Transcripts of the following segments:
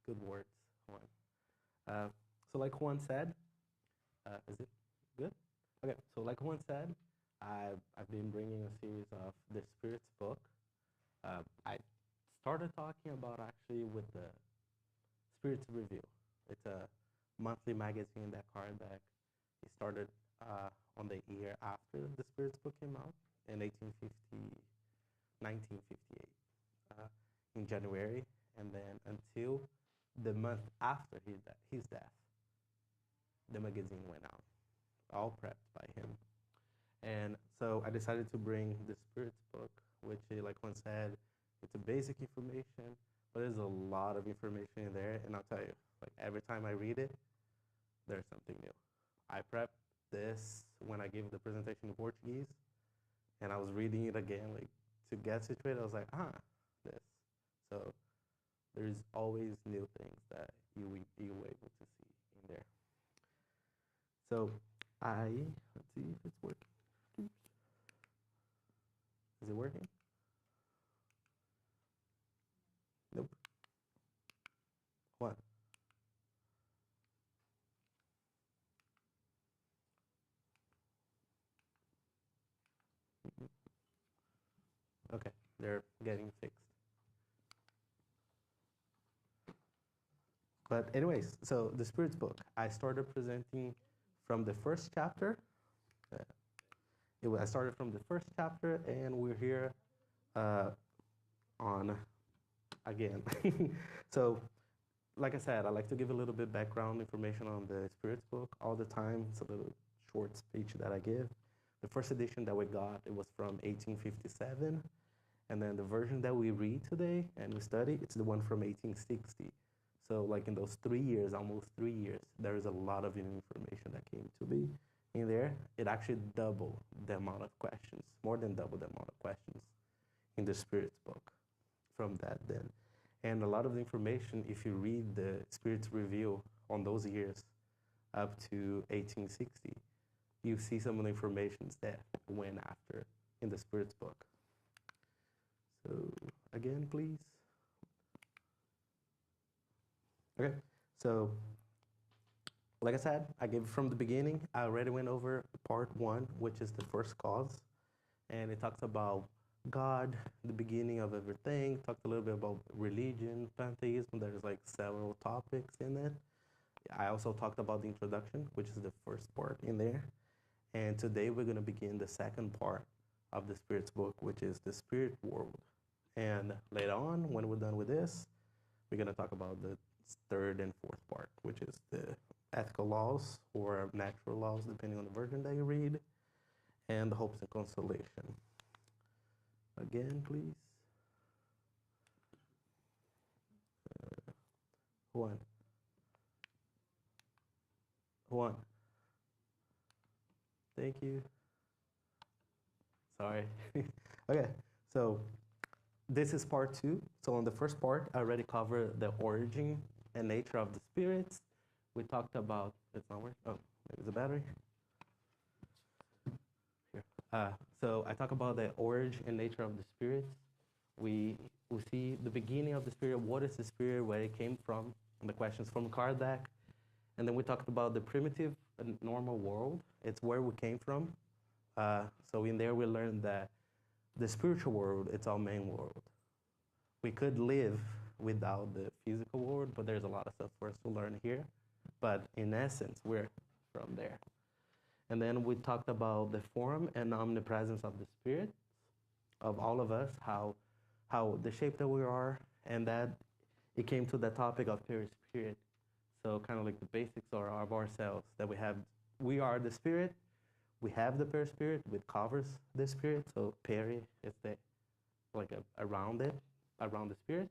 good words, Juan. So like Juan said, is it good? Okay, so like Juan said, I've been bringing a series of the Spirit's book. I started talking about actually with the Spirit's Review. It's a monthly magazine that Kardec he started on the year after the Spirit's book came out in 1958, in January, and then until the month after his death, the magazine went out, all prepped by him. And so I decided to bring the Spirit's book, which, like one said, it's a basic information, but there's a lot of information in there. And I'll tell you, like every time I read it, there's something new. I prepped this when I gave the presentation in Portuguese, and I was reading it again, like to get situated. I was like, this. So there's always new things that you were able to see in there. So let's see if it's working. Is it working? Nope. What? Okay, they're getting fixed. But anyways, so the Spirit's book, I started presenting from the first chapter. I started from the first chapter, and we're here on again. So, like I said, I like to give a little bit background information on the Spirit's book all the time. It's a little short speech that I give. The first edition that we got, it was from 1857. And then the version that we read today and we study, it's the one from 1860. So like in those 3 years, almost 3 years, there is a lot of information that came to be in there. It actually doubled the amount of questions, more than double the amount of questions in the Spirit's book from that then. And a lot of the information, if you read the Spirit's Review on those years up to 1860, you see some of the information that went after in the Spirit's book. So again, please. Okay, so like I said, I gave it from the beginning. I already went over part 1, which is the first cause. And it talks about God, the beginning of everything. Talked a little bit about religion, pantheism. There's like several topics in it. I also talked about the introduction, which is the first part in there. And today we're going to begin the second part of the Spirit's book, which is the spirit world. And later on, when we're done with this, we're going to talk about the third and fourth part, which is the ethical laws or natural laws, depending on the version that you read, and the hopes and consolation. Again, please. Juan. Thank you. Sorry. Okay, so this is part 2. So on the first part, I already covered the origin and nature of the spirits. We talked about, it's not working. Oh, maybe it's a battery. Here. So I talk about the origin and nature of the spirits. We see the beginning of the spirit. What is the spirit? Where it came from? And the questions from Kardec. And then we talked about the primitive and normal world. It's where we came from. So in there we learned that the spiritual world, it's our main world. We could live without the physical world, but there's a lot of stuff for us to learn here. But in essence, we're from there. And then we talked about the form and omnipresence of the spirits, of all of us, how the shape that we are, and that it came to the topic of perispirit. So kind of like the basics are of ourselves, that we are the spirit, we have the perispirit, which covers the spirit. So peri is around the spirit.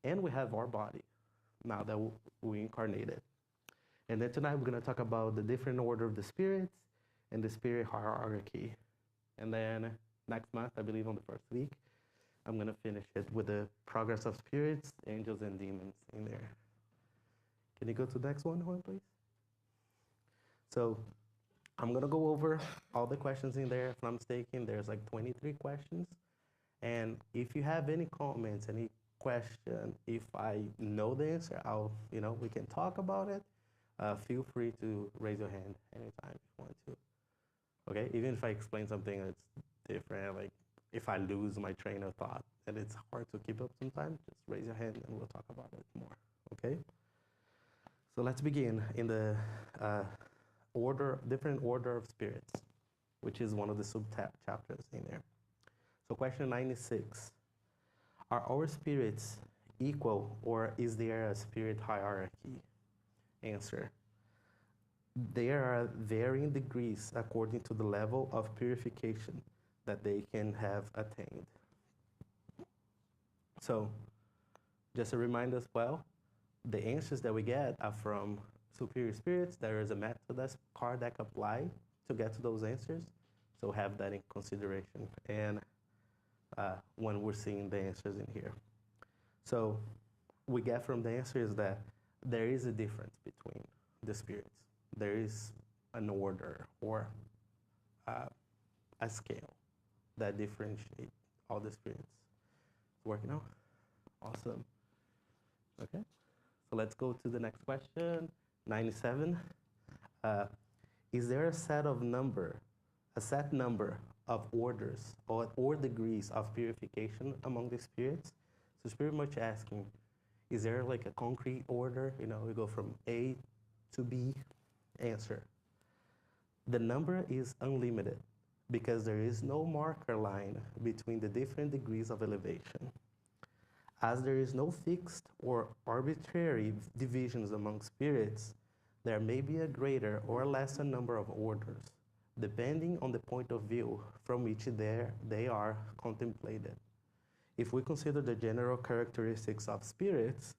And we have our body, now that we incarnated. And then tonight we're going to talk about the different order of the spirits and the spirit hierarchy. And then next month, I believe on the first week, I'm going to finish it with the progress of spirits, angels, and demons in there. Can you go to the next one, please? So I'm going to go over all the questions in there. If I'm not mistaken, there's like 23 questions. And if you have any comments, any question, if I know the answer, we can talk about it. Feel free to raise your hand anytime if you want to. Okay, even if I explain something that's different, like if I lose my train of thought and it's hard to keep up sometimes, just raise your hand and we'll talk about it more. Okay. So let's begin in the different order of spirits, which is one of the sub-chapters in there. So question 96, are our spirits equal, or is there a spirit hierarchy? Answer, there are varying degrees according to the level of purification that they can have attained. So just a reminder as well, the answers that we get are from superior spirits. There is a method that Kardec applied to get to those answers. So have that in consideration and when we're seeing the answers in here. So we get from the answers that there is a difference between the spirits. There is an order or a scale that differentiates all the spirits. Working out? Awesome. Okay. So let's go to the next question, 97. Is there a set number of orders or degrees of purification among the spirits? So it's pretty much asking, is there like a concrete order? We go from A to B. Answer, the number is unlimited because there is no marker line between the different degrees of elevation. As there is no fixed or arbitrary divisions among spirits, there may be a greater or lesser number of orders, depending on the point of view from which they are contemplated. If we consider the general characteristics of spirits,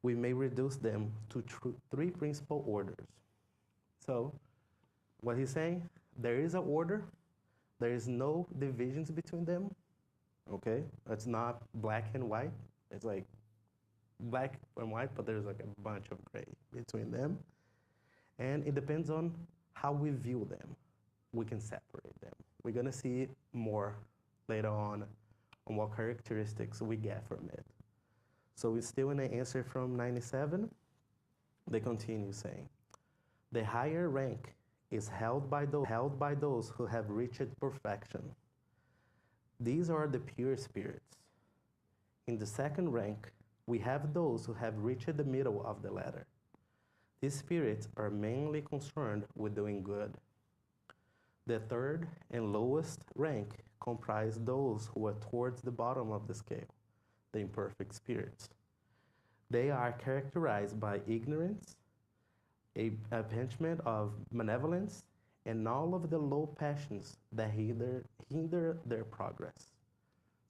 we may reduce them to three principal orders. So what he's saying, there is an order, there is no divisions between them, okay? It's not black and white. It's like black and white, but there's like a bunch of gray between them. And it depends on how we view them. We can separate them. We're gonna see more later on what characteristics we get from it. So we're still in the answer from 97. They continue saying, the higher rank is held by those who have reached perfection. These are the pure spirits. In the second rank, we have those who have reached the middle of the ladder. These spirits are mainly concerned with doing good. The third and lowest rank comprise those who are towards the bottom of the scale, the imperfect spirits. They are characterized by ignorance, a penchant of malevolence, and all of the low passions that hinder their progress.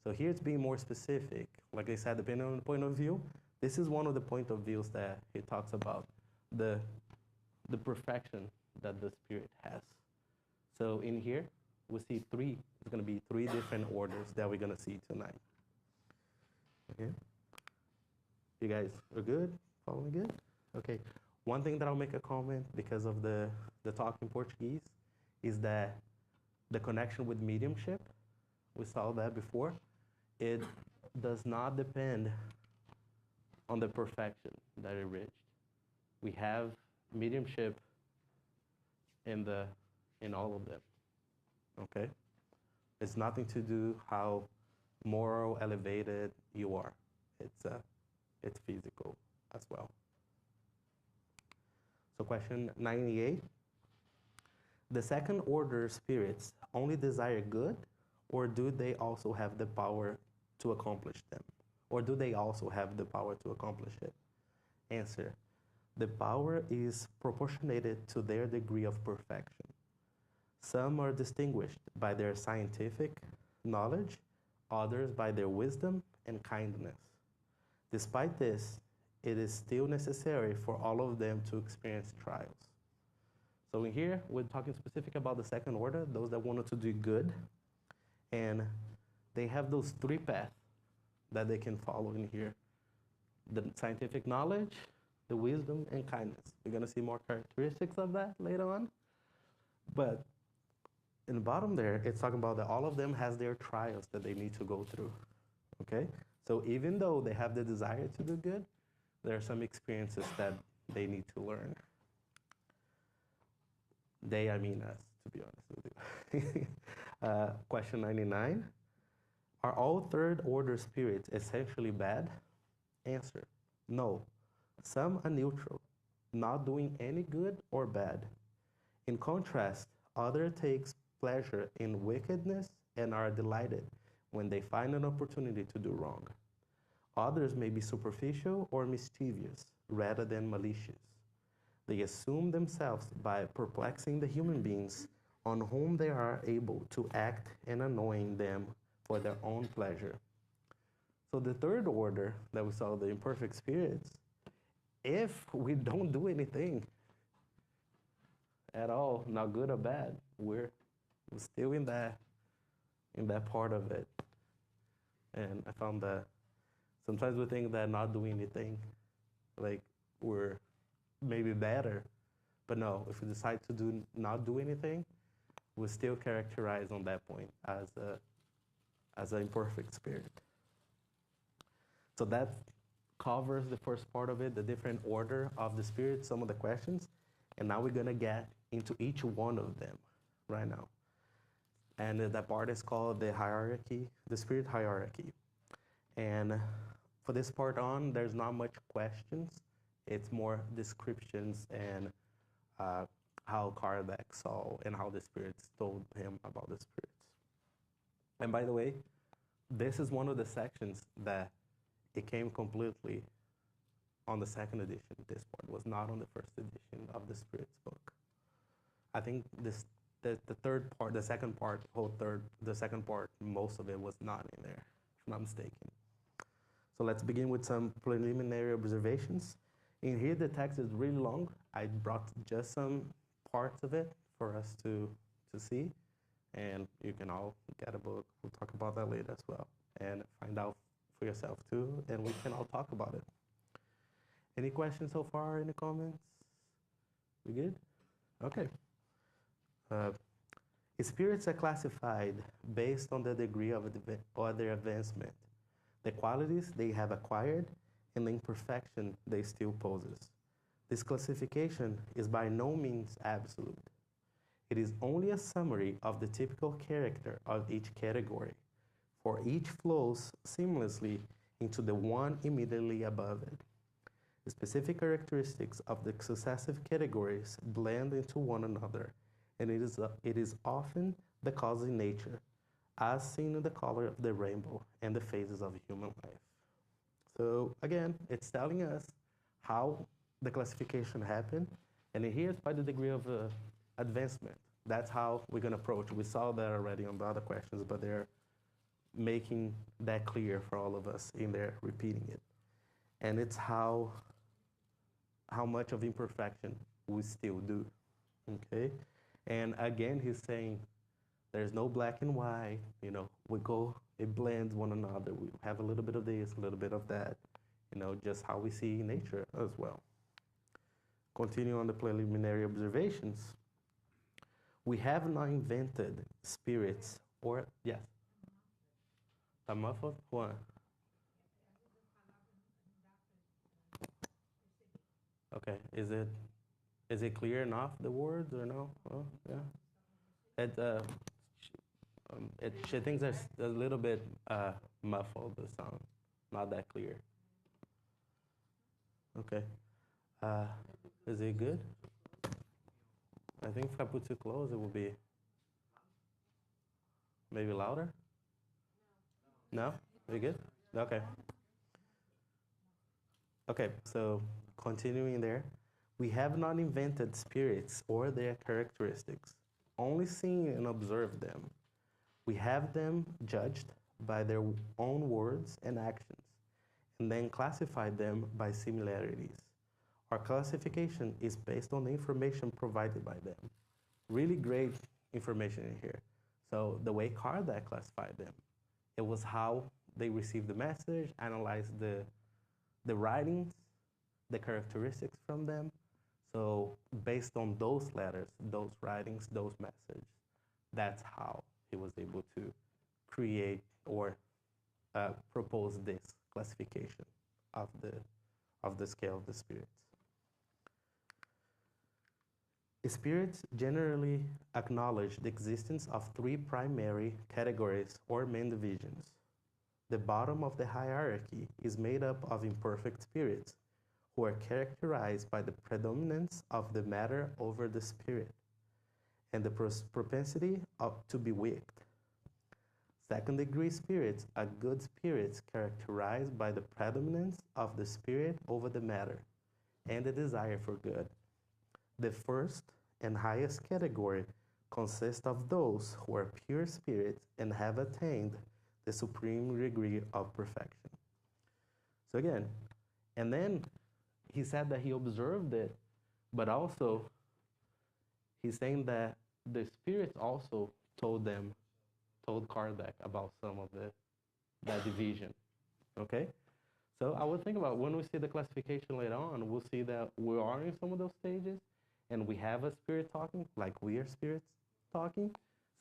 So here it's being more specific. Like I said, depending on the point of view, this is one of the point of views that he talks about, the perfection that the spirit has. So in here, we see it's going to be three different orders that we're going to see tonight. Okay? You guys are good? Following good? Okay. One thing that I'll make a comment because of the talk in Portuguese is that the connection with mediumship, we saw that before, it does not depend on the perfection that it reached. We have mediumship in all of them, okay? It's nothing to do how moral, elevated you are. It's physical as well. So question 98. The second order spirits only desire good, or do they also have the power to accomplish them? Or do they also have the power to accomplish it? Answer. The power is proportionated to their degree of perfection. Some are distinguished by their scientific knowledge, others by their wisdom and kindness. Despite this, it is still necessary for all of them to experience trials. So in here, we're talking specific about the second order, those that wanted to do good, and they have those three paths that they can follow in here. The scientific knowledge, the wisdom, and kindness. We're gonna see more characteristics of that later on. But in the bottom there, it's talking about that all of them has their trials that they need to go through, okay? So even though they have the desire to do good, there are some experiences that they need to learn. They, I mean us, to be honest with you. Question 99. Are all third order spirits essentially bad? Answer, no. Some are neutral, not doing any good or bad. In contrast, others take pleasure in wickedness and are delighted when they find an opportunity to do wrong. Others may be superficial or mischievous rather than malicious. They assume themselves by perplexing the human beings on whom they are able to act and annoying them for their own pleasure. So the third order that we saw, the imperfect spirits, if we don't do anything at all, not good or bad, we're still in that part of it. And I found that sometimes we think that not doing anything, like we're maybe better, but no, if we decide to not do anything, we're still characterized on that point as an imperfect spirit. So that covers the first part of it, the different order of the spirit, some of the questions, and now we're gonna get into each one of them right now. And that part is called the hierarchy, the spirit hierarchy. And for this part on, there's not much questions. It's more descriptions and how Kardec saw and how the spirits told him about the spirits. And by the way, this is one of the sections that it came completely on the second edition. This part was not on the first edition of the Spirits book. I think the third part, the second part, the second part, most of it was not in there, if I'm not mistaken. So let's begin with some preliminary observations. In here, the text is really long. I brought just some parts of it for us to see, and you can all get a book. We'll talk about that later as well, and find out for yourself too, and we can all talk about it. Any questions so far? Any comments? We good? Okay. Spirits are classified based on the degree of their advancement, the qualities they have acquired, and the imperfection they still possess. This classification is by no means absolute. It is only a summary of the typical character of each category, for each flows seamlessly into the one immediately above it. The specific characteristics of the successive categories blend into one another, and it is often the cause in nature, as seen in the color of the rainbow and the phases of human life. So again, it's telling us how the classification happened, and here it's by the degree of advancement. That's how we're going to approach. We saw that already on the other questions, but they're making that clear for all of us in there, repeating it. And it's how much of imperfection we still do, okay? And again, he's saying there's no black and white, it blends one another. We have a little bit of this, a little bit of that, just how we see nature as well. Continue on the preliminary observations. We have not invented spirits or, yes. Tá muffled? Juan? Okay, is it clear enough, the words, or no? Oh, yeah. She thinks there's a little bit muffled, the sound, not that clear. Okay. Is it good? I think if I put too close, it will be maybe louder. No? Are you good? Okay. Okay, so continuing there. We have not invented spirits or their characteristics, only seen and observed them. We have them judged by their own words and actions, and then classified them by similarities. Our classification is based on the information provided by them. Really great information in here. So the way Kardec classified them, it was how they received the message, analyzed the writings, the characteristics from them. So based on those letters, those writings, those messages, that's how he was able to create or proposed this classification of the scale of the spirits. Spirits generally acknowledge the existence of three primary categories or main divisions. The bottom of the hierarchy is made up of imperfect spirits, who are characterized by the predominance of the matter over the spirit, and the propensity to be wicked. Second-degree spirits are good spirits characterized by the predominance of the spirit over the matter, and the desire for good. The first and highest category consists of those who are pure spirits and have attained the supreme degree of perfection. So again, and then he said that he observed it, but also he's saying that the spirits also told Kardec about some of that division, okay? So I would think about when we see the classification later on, we'll see that we are in some of those stages, and we have a spirit talking, like we are spirits talking.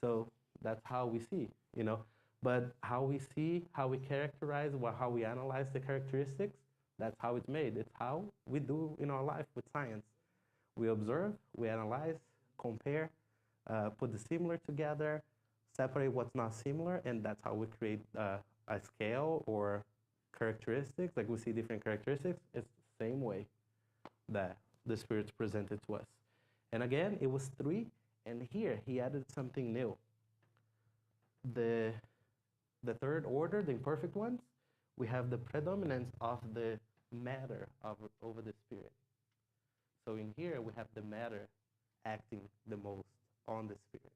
So that's how we see, you know. But how we see, how we characterize, how we analyze the characteristics, that's how it's made. It's how we do in our life with science. We observe, we analyze, compare, put the similar together, separate what's not similar, and that's how we create a scale or characteristics. Like we see different characteristics, it's the same way that the spirits presented to us. And again, it was 3, and here he added something new. The third order, the imperfect ones, we have the predominance of the matter over the spirit. So in here, we have the matter acting the most on the spirit,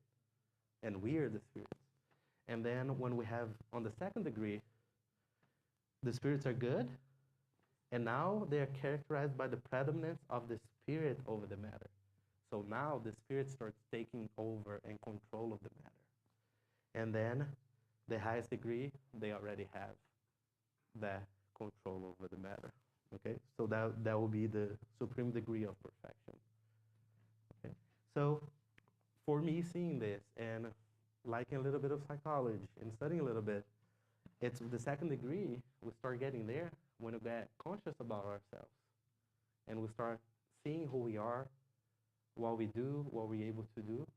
and we are the spirits. And then when we have on the second degree, the spirits are good, and now they are characterized by the predominance of the spirit over the matter. So now the spirit starts taking over and control of the matter. And then the highest degree, they already have that control over the matter. Okay, so that will be the supreme degree of perfection. Okay, so for me seeing this and liking a little bit of psychology and studying a little bit, it's the second degree, we start getting there when we get conscious about ourselves and we start seeing who we are, what we do, what we're able to do,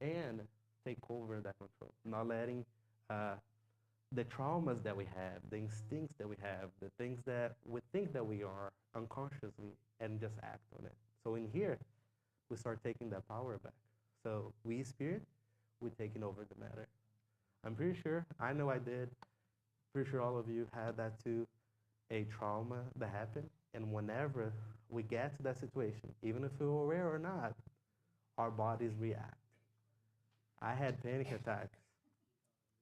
and take over that control, not letting the traumas that we have, the instincts that we have, the things that we think that we are unconsciously, and just act on it. So in here, we start taking that power back. So we spirit, we're taking over the matter. I'm pretty sure, I know I did, pretty sure all of you had that too, a trauma that happened, and whenever we get to that situation, even if we were aware or not, our bodies react. I had panic attacks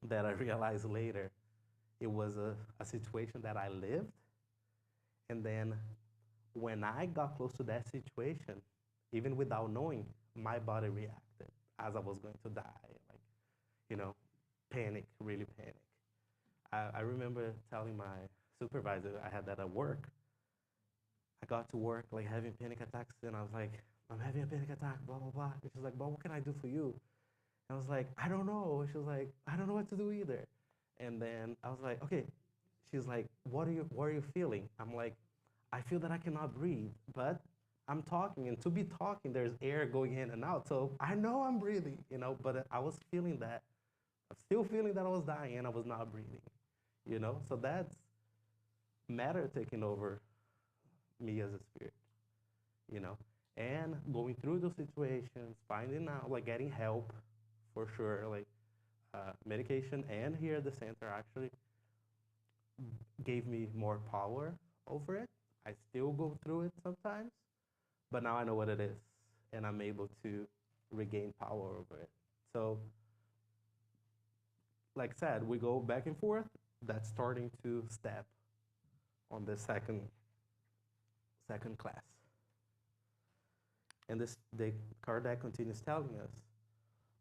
that I realized later it was a situation that I lived, and then when I got close to that situation, even without knowing, my body reacted as I was going to die, like, you know, panic, really panic. I remember telling my supervisor, I had that at work. I got to work like having panic attacks, and I was like, I'm having a panic attack, blah, blah, blah. And she's like, well, what can I do for you? And I was like, I don't know. She was like, I don't know what to do either. And then I was like, okay. She's like, what are you feeling? I'm like, I feel that I cannot breathe, but I'm talking, and to be talking, there's air going in and out. So I know I'm breathing, you know, but I was feeling that. I'm still feeling that I was dying and I was not breathing, you know? So that's matter taking over me as a spirit, you know? And going through those situations, finding out, like getting help for sure, like medication and here at the center actually gave me more power over it. I still go through it sometimes, but now I know what it is and I'm able to regain power over it. So, like I said, we go back and forth. That's starting to step on the second class. And the Kardec continues telling us,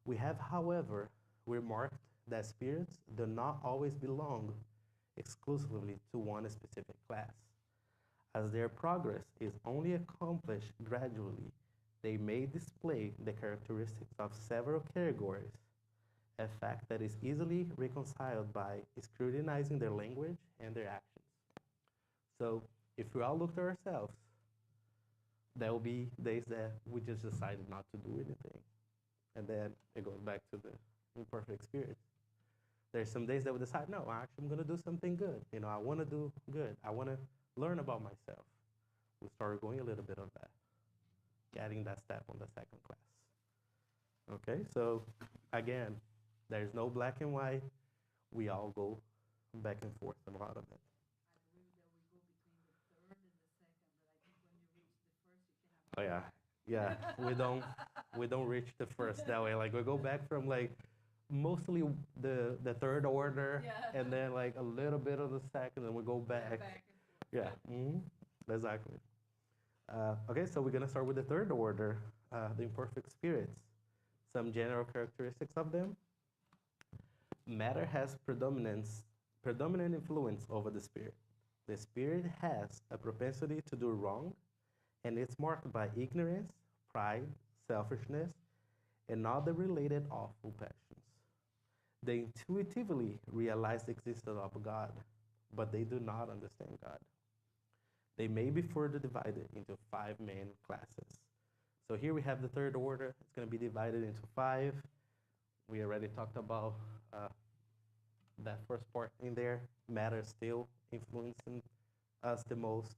we have, however, remarked that spirits do not always belong exclusively to one specific class. As their progress is only accomplished gradually, they may display the characteristics of several categories, a fact that is easily reconciled by scrutinizing their language and their actions. So if we all look to ourselves, there will be days that we just decided not to do anything. And then it goes back to the imperfect spirit. There's some days that we decide, no, actually I'm going to do something good. I want to do good. I want to learn about myself. We started going a little bit on that, getting that step on the second class. Okay, so again, there's no black and white. We all go back and forth a lot of it. Oh yeah, yeah. we don't reach the first that way. Like we go back from like mostly the third order, and then like a little bit of the second, and we go back. Yeah, exactly. Okay, so we're gonna start with the third order, the imperfect spirits. Some general characteristics of them. Matter has predominant influence over the spirit. The spirit has a propensity to do wrong, and it's marked by ignorance, pride, selfishness, and other related awful passions. They intuitively realize the existence of God, but they do not understand God. They may be further divided into 5 main classes. So here we have the third order. It's going to be divided into 5. We already talked about that first part in there. Matter still influencing us the most.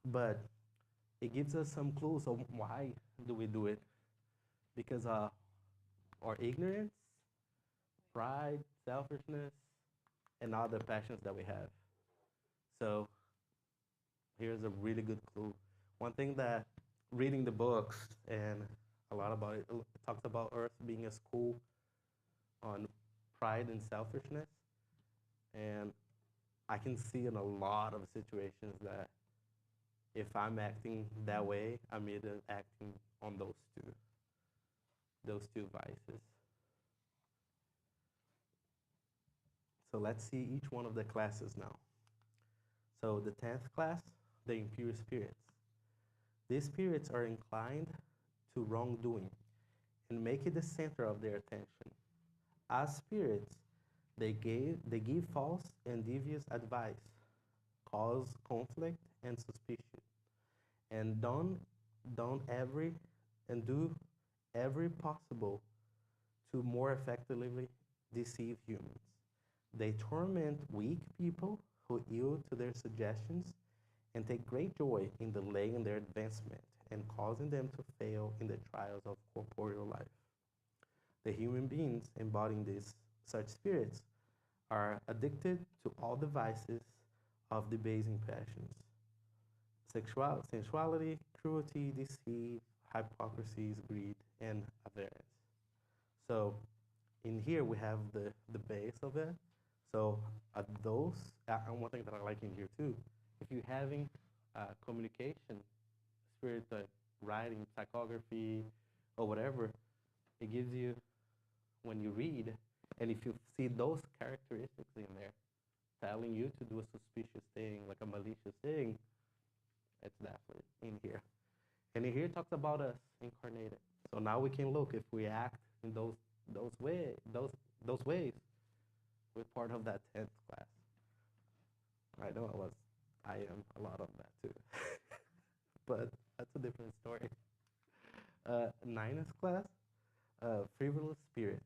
But it gives us some clues on why do we do it. Because our ignorance, pride, selfishness, and other passions that we have. So here's a really good clue. One thing that reading the books and a lot about it talks about Earth being a school on pride and selfishness. And I can see in a lot of situations that if I'm acting that way, I'm either acting on those two vices. So let's see each one of the classes now. So the 10th class, the impure spirits. These spirits are inclined to wrongdoing and make it the center of their attention. As spirits, they give false and devious advice, cause conflict and suspicion, and do every possible to more effectively deceive humans. They torment weak people who yield to their suggestions and take great joy in delaying their advancement and causing them to fail in the trials of corporeal life. The human beings embodying such spirits are addicted to all the vices of debasing passions. Sensuality, cruelty, deceit, hypocrisy, greed, and avarice. So in here we have the base of it. So those, and one thing that I like in here too, if you're having communication, spirit, writing, psychography, or whatever, it gives you, when you read, and if you see those characteristics in there, telling you to do a suspicious thing, like a malicious thing, it's definitely in here. And in here it talks about us incarnated. So now we can look if we act in those ways, we're part of that 10th class. I know I am a lot of that too. But that's a different story. 9th class, frivolous spirits.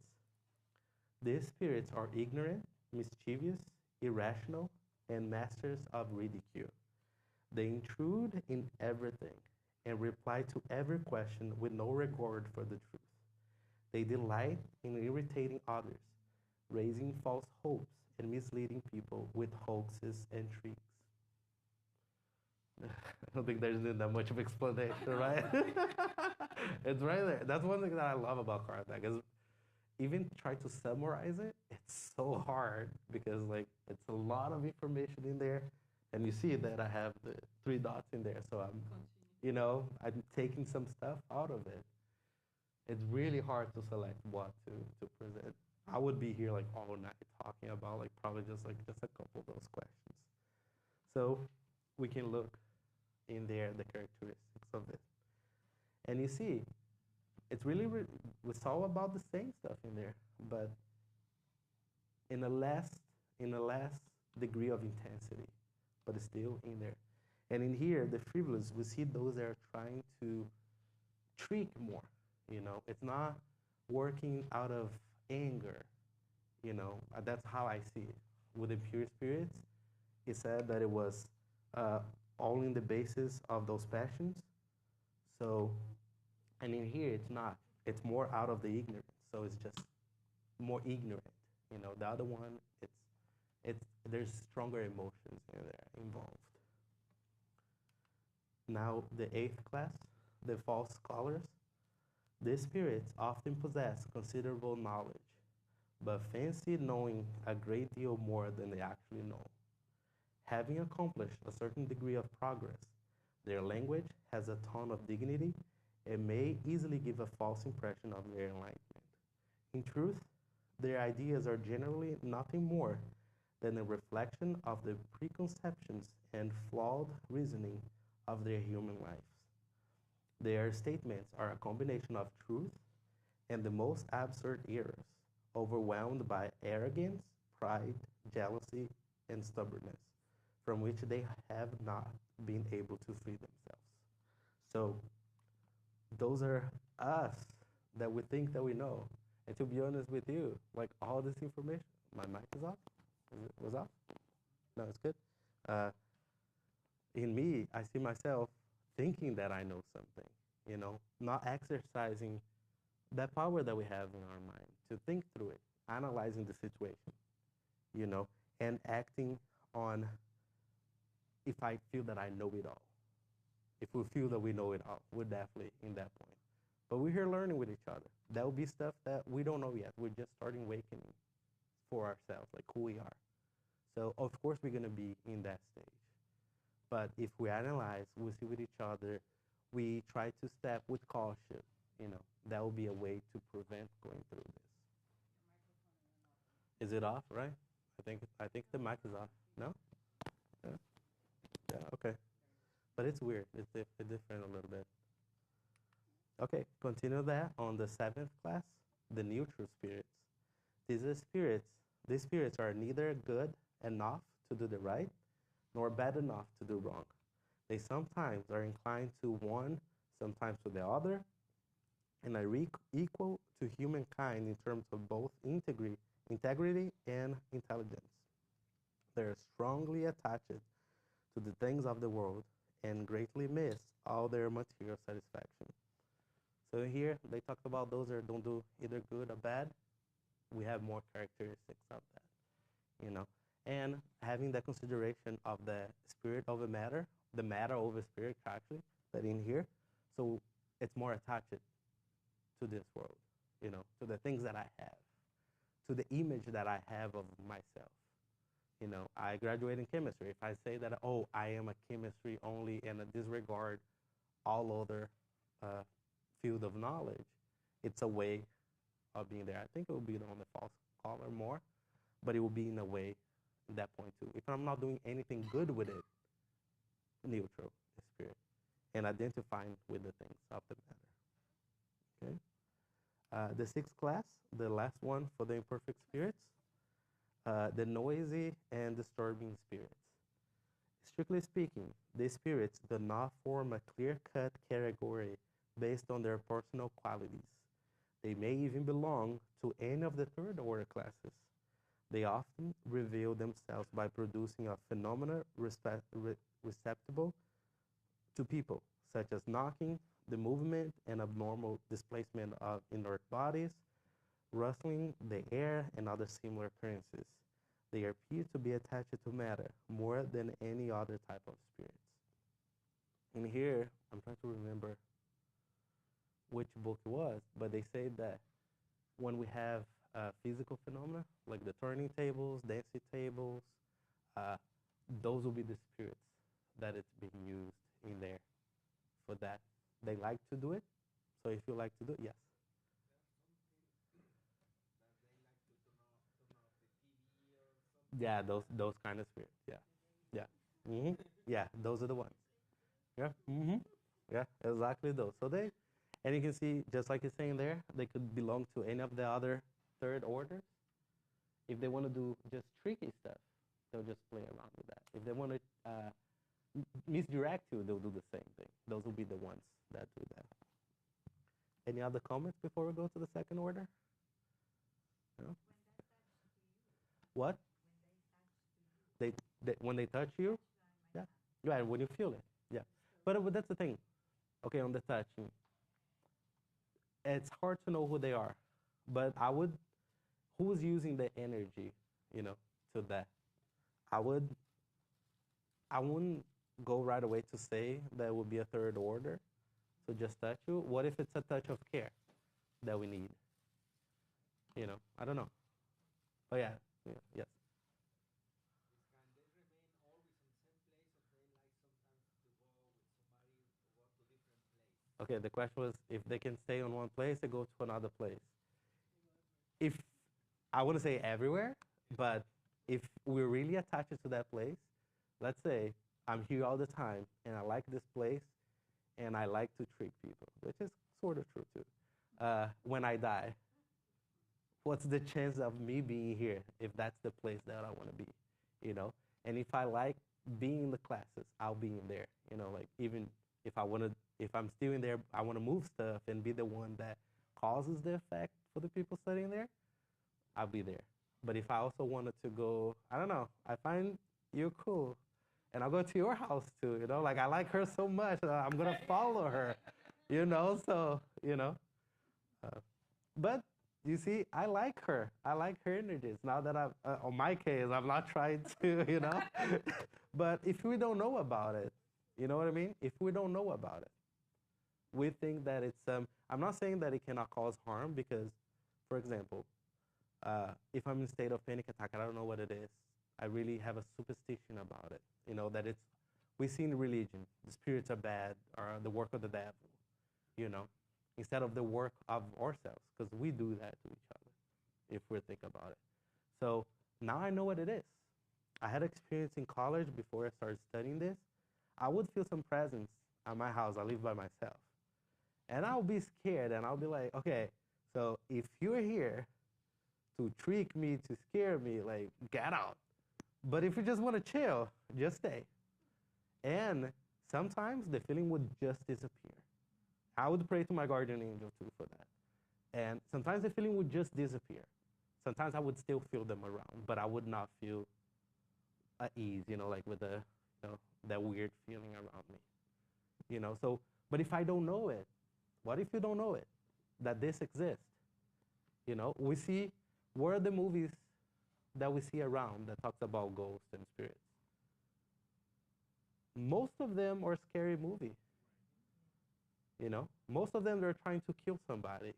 These spirits are ignorant, mischievous, irrational, and masters of ridicule. They intrude in everything and reply to every question with no regard for the truth. They delight in irritating others, raising false hopes and misleading people with hoaxes and tricks. I don't think there's that much of explanation, right? It's right there. That's one thing that I love about karate, because even try to summarize it, it's so hard because like it's a lot of information in there, and you see that I have the 3 dots in there, so I'm taking some stuff out of it. It's really hard to select what to present. I would be here like all night talking about like probably just a couple of those questions. So we can look in there the characteristics of it. And you see, it's really, it's all about the same stuff in there, but in a less degree of intensity, but it's still in there. And in here, the frivolous, we see those that are trying to trick more. It's not working out of anger. That's how I see it. With the pure spirits, it said that it was all in the basis of those passions. So, and in here, it's not. It's more out of the ignorance. So it's just more ignorant. The other one, there's stronger emotions in there involved. Now, the eighth class, the false scholars. These spirits often possess considerable knowledge, but fancy knowing a great deal more than they actually know. Having accomplished a certain degree of progress, their language has a tone of dignity and may easily give a false impression of their enlightenment. In truth, their ideas are generally nothing more than a reflection of the preconceptions and flawed reasoning of their human lives. Their statements are a combination of truth and the most absurd errors, overwhelmed by arrogance, pride, jealousy, and stubbornness, from which they have not been able to free themselves. So, those are us that we think that we know. And to be honest with you, like all this information, my mic is off? Was off? No, it's good. In me, I see myself thinking that I know something, not exercising that power that we have in our mind to think through it, analyzing the situation, and acting on if I feel that I know it all. If we feel that we know it all, we're definitely in that point. But we're here learning with each other. That will be stuff that we don't know yet. We're just starting awakening for ourselves, like who we are. So, of course, we're going to be in that stage. But if we analyze, we see with each other, we try to step with caution, that will be a way to prevent going through this. Is it off, right? I think the mic is off. No? Yeah, yeah, okay. But it's weird. It's different a little bit. Okay, continue that on the seventh class, the neutral spirits. These spirits are neither good enough to do the right, nor bad enough to do wrong. They sometimes are inclined to one, sometimes to the other, and are equal to humankind in terms of both integrity and intelligence. They are strongly attached to the things of the world and greatly miss all their material satisfaction. So here they talked about those that don't do either good or bad. We have more characteristics of that, and having that consideration of the spirit over matter, the matter over spirit actually, that in here, so it's more attached to this world, to the things that I have, to the image that I have of myself. I graduated in chemistry. If I say that, oh, I am a chemistry only and I disregard all other field of knowledge, it's a way of being there. I think it will be on the false color more, but it will be in a way at that point too. If I'm not doing anything good with it, neutral spirit, and identifying with the things of the matter. Okay. The sixth class, the last one for the imperfect spirits, the noisy and disturbing spirits. Strictly speaking, these spirits do not form a clear-cut category based on their personal qualities. They may even belong to any of the third order classes. They often reveal themselves by producing a phenomena receptible to people, such as knocking, the movement and abnormal displacement of inert bodies, rustling the air, and other similar occurrences. They appear to be attached to matter more than any other type of spirits. In here, I'm trying to remember which book it was, but they say that when we have physical phenomena, like the turning tables, dancing tables, those will be the spirits that it's being used in there for that. They like to do it. So if you like to do it, yes. Yeah, those kind of spirits. Yeah, yeah, yeah. Those are the ones. Yeah, yeah, exactly those. So And you can see, just like it's saying there, they could belong to any of the other third orders. If they want to do just tricky stuff, they'll just play around with that. If they want to misdirect you, they'll do the same thing. Those will be the ones that do that. Any other comments before we go to the second order? No? What? When they touch you? Yeah. Right, when you feel it. Yeah. But that's the thing. Okay, on the touching. It's hard to know who they are. But who's using the energy, to that? I wouldn't go right away to say that it would be a third order. So just touch you. What if it's a touch of care that we need? I don't know. But yes. Okay, the question was if they can stay on one place or go to another place. If I wouldn't say everywhere, but if we're really attached to that place, let's say I'm here all the time and I like this place and I like to trick people, which is sort of true too. When I die, what's the chance of me being here if that's the place that I want to be, And if I like being in the classes, I'll be in there, like even if I'm still in there, I want to move stuff and be the one that causes the effect for the people studying there, I'll be there. But if I also wanted to go, I don't know, I find you cool, and I'll go to your house too, like I like her so much, I'm going to follow her, so, but you see, I like her energies. Now that on my case, I'm not trying to, but if we don't know about it, you know what I mean? If we don't know about it, we think that it's, I'm not saying that it cannot cause harm because, for example, if I'm in a state of panic attack, I don't know what it is. I really have a superstition about it, that we see in religion, the spirits are bad or the work of the devil, instead of the work of ourselves, because we do that to each other, if we think about it. So now I know what it is. I had experience in college before I started studying this. I would feel some presence at my house. I live by myself. And I'll be scared, and I'll be like, okay, so if you're here to trick me, to scare me, like, get out. But if you just want to chill, just stay. And sometimes the feeling would just disappear. I would pray to my guardian angel, too, for that. And sometimes the feeling would just disappear. Sometimes I would still feel them around, but I would not feel at ease, like with that weird feeling around me. So, but if I don't know it, what if you don't know it, that this exists? We see, where are the movies that we see around that talks about ghosts and spirits? Most of them are scary movies. Most of them, they're trying to kill somebody,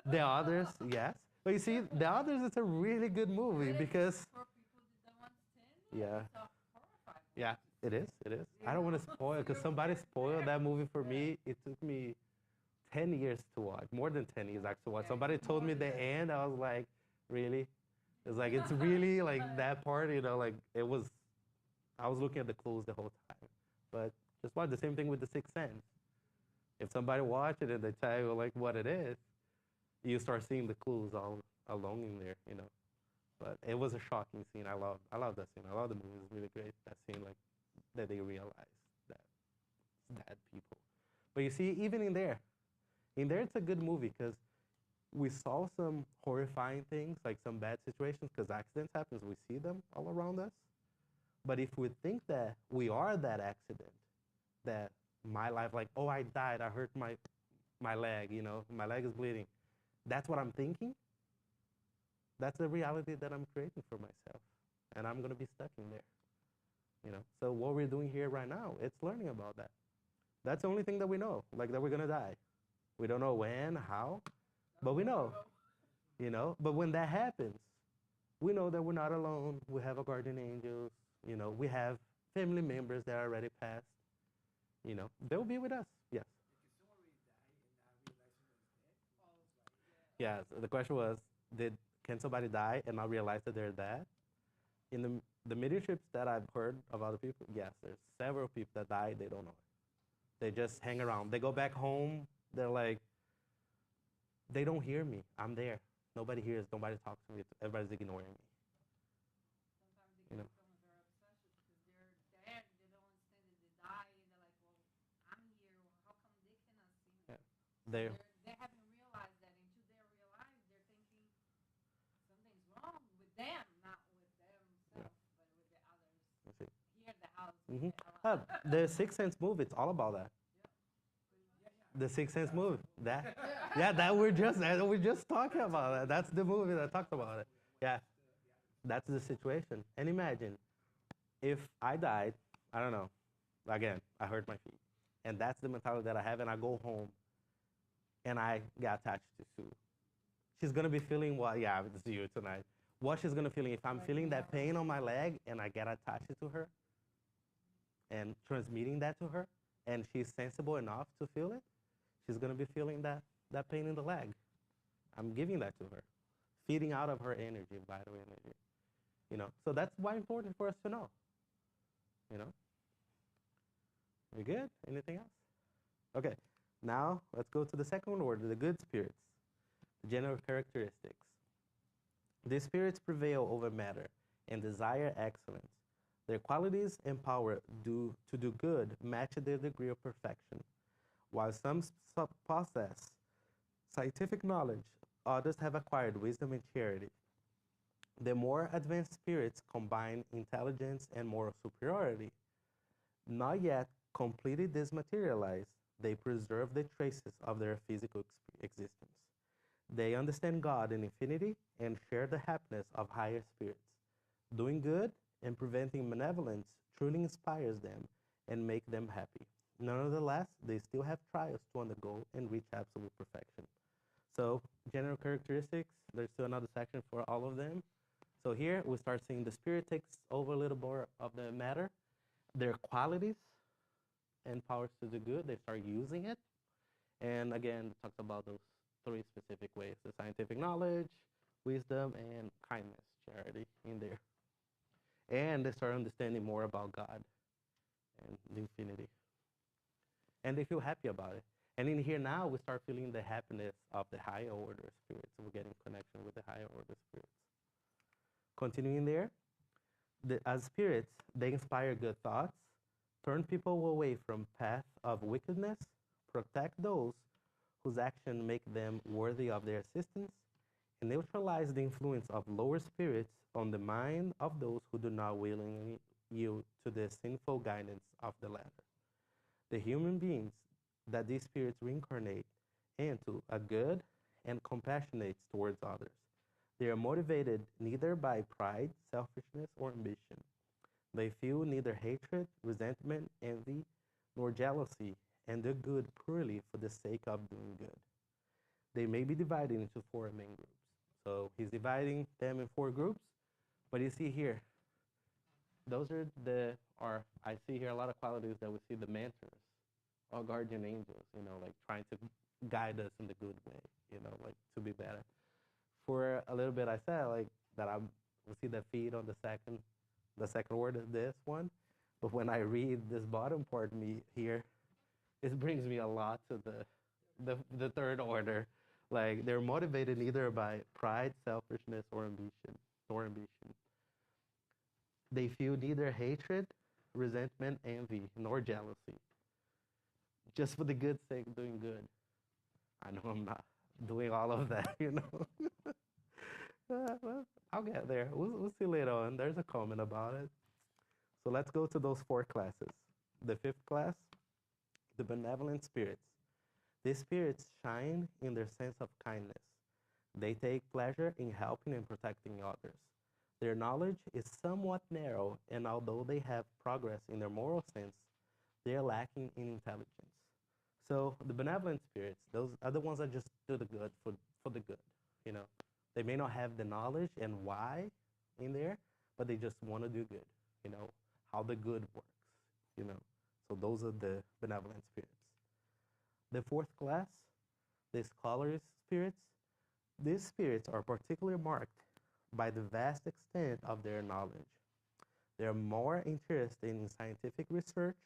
The Others, yes. But you see, The Others is a really good movie because, yeah, yeah, it is. I don't want to spoil it because somebody spoiled that movie for me. It took me 10 years to watch, more than 10 years actually to watch. Somebody told me the end, I was like, really? It's like, it's really like that part, like it was, I was looking at the clues the whole time. But just watch the same thing with The Sixth Sense. If somebody watch it and they tell you like what it is, you start seeing the clues all along in there, But it was a shocking scene. I love that scene. I love the movie. It's really great. That scene, like, that they realize that it's dead people. But you see, even in there, it's a good movie because we saw some horrifying things, like some bad situations, because accidents happen. We see them all around us. But if we think that we are that accident, that my life, like, oh, I died, I hurt my leg, my leg is bleeding. That's what I'm thinking. That's the reality that I'm creating for myself. And I'm going to be stuck in there. So what we're doing here right now, it's learning about that. That's the only thing that we know, like that we're going to die. We don't know when, how, but we know. But when that happens, we know that we're not alone. We have a guardian angels. We have family members that are already passed. They'll be with us. Yes. Yes. The question was, can somebody die and not realize that they're dead? In the mediumships that I've heard of other people, yes, there's several people that die, they don't know it. They just hang around. They go back home. They're like, they don't hear me. I'm there. Nobody hears. Nobody talks to me. Everybody's ignoring me. Sometimes they can become very obsessive because they're dead. They don't understand that they die. They're like, well, I'm here. How come they cannot see me? Yeah. They haven't realized that until they realize they're thinking something's wrong with them, not with themselves, but with the others. Here, the house. The Sixth Sense movie, it's all about that. The Sixth Sense movie. That we're just talking about that. That's the movie that talks about it. Yeah. That's the situation. And imagine if I died, I don't know, again, I hurt my feet. And that's the mentality that I have, and I go home and I get attached to Sue. She's gonna be feeling it's you tonight. What she's gonna feeling if I'm feeling that pain on my leg and I get attached to her and transmitting that to her, and she's sensible enough to feel it, she's gonna be feeling that pain in the leg. I'm giving that to her, feeding out of her energy, vital energy. So that's why important for us to know. We good? Anything else? Okay, now let's go to the second order, the good spirits, the general characteristics. These spirits prevail over matter and desire excellence. Their qualities and power to do good match their degree of perfection. While some possess scientific knowledge, others have acquired wisdom and charity. The more advanced spirits combine intelligence and moral superiority. Not yet completely dismaterialized, they preserve the traces of their physical existence. They understand God and infinity and share the happiness of higher spirits. Doing good and preventing malevolence truly inspires them and make them happy. Nonetheless, they still have trials to undergo and reach absolute perfection. So, general characteristics, there's still another section for all of them. So here we start seeing the spirit takes over a little more of the matter. Their qualities and powers to do good, they start using it. And again, it talks about those three specific ways: the scientific knowledge, wisdom, and kindness, charity in there. And they start understanding more about God and the infinity. And they feel happy about it. And in here now, we start feeling the happiness of the higher order spirits. We're getting connection with the higher order spirits. Continuing there, as spirits, they inspire good thoughts, turn people away from path of wickedness, protect those whose actions make them worthy of their assistance, and neutralize the influence of lower spirits on the mind of those who do not willingly yield to the sinful guidance of the latter. The human beings that these spirits reincarnate into are good and compassionate towards others. They are motivated neither by pride, selfishness, or ambition. They feel neither hatred, resentment, envy, nor jealousy, and do good purely for the sake of doing good. They may be divided into four main groups. So he's dividing them in four groups, but you see here, those are I see here a lot of qualities that we see the mentors or guardian angels, like trying to guide us in the good way, like to be better. For a little bit, I said like that we see the feet on the second word of this one, but when I read this bottom part here, it brings me a lot to the third order. Like they're motivated neither by pride, selfishness, or ambition. They feel neither hatred, resentment, envy, nor jealousy. Just for the good sake of doing good. I know I'm not doing all of that, Well, I'll get there. We'll see later on. There's a comment about it. So let's go to those four classes. The fifth class, the benevolent spirits. These spirits shine in their sense of kindness. They take pleasure in helping and protecting others. Their knowledge is somewhat narrow, and although they have progress in their moral sense, they are lacking in intelligence. So the benevolent spirits, those are the ones that just do the good for the good, They may not have the knowledge and why in there, but they just want to do good, how the good works, So those are the benevolent spirits. The fourth class, the scholarly spirits. These spirits are particularly marked by the vast extent of their knowledge. They are more interested in scientific research,